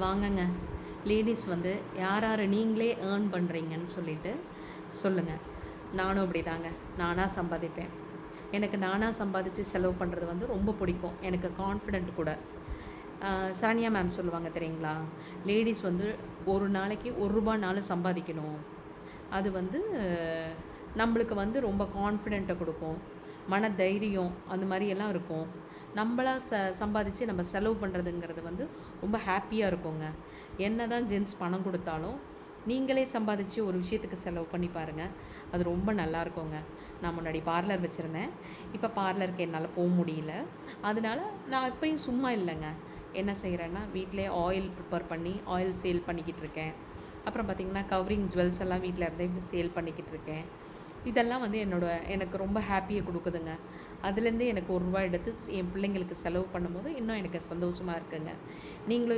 வாங்கங்க. Ladies வந்து யார் யார் நீங்களே ஏர்ன் பண்ணுறீங்கன்னு சொல்லிட்டு சொல்லுங்கள். நானும் அப்படி தாங்க. நானாக சம்பாதிப்பேன். எனக்கு நானாக சம்பாதிச்சு செலவு பண்ணுறது வந்து ரொம்ப பிடிக்கும். எனக்கு கான்ஃபிடென்ட் கூட. சரண்யா மேம் சொல்லுவாங்க தெரியுங்களா, லேடீஸ் வந்து ஒரு நாளைக்கு ரூபானாலும் சம்பாதிக்கணும். அது வந்து நம்மளுக்கு வந்து ரொம்ப கான்ஃபிடென்ட்டை கொடுக்கும், மன தைரியம் அந்த மாதிரியெல்லாம் இருக்கும். நம்மளா சம்பாதிச்சு நம்ம செலவு பண்ணுறதுங்கிறது வந்து ரொம்ப ஹாப்பியாக இருக்குங்க. என்ன தான் ஜென்ஸ் பணம் கொடுத்தாலும் நீங்களே சம்பாதிச்சு ஒரு விஷயத்துக்கு செலவு பண்ணி பாருங்கள், அது ரொம்ப நல்லா இருக்குங்க. நான் முன்னாடி பார்லர் வச்சுருந்தேன். இப்போ பார்லருக்கு என்னால் போக முடியல. அதனால நான் இப்போயும் சும்மா இல்லைங்க. என்ன செய்கிறேன்னா, வீட்டிலே ஆயில் ப்ரிப்பேர் பண்ணி ஆயில் சேல் பண்ணிக்கிட்டு இருக்கேன். அப்புறம் பார்த்திங்கன்னா கவரிங் ஜுவல்ஸ் எல்லாம் வீட்டில் இருந்தே சேல் பண்ணிக்கிட்டு இருக்கேன். இதெல்லாம் வந்து எனக்கு ரொம்ப ஹாப்பியை கொடுக்குதுங்க. அதுலேருந்து எனக்கு ரூபாய் எடுத்து என் பிள்ளைங்களுக்கு செலவு பண்ணும்போது இன்னும் எனக்கு சந்தோஷமாக இருக்குங்க. நீங்களும் இது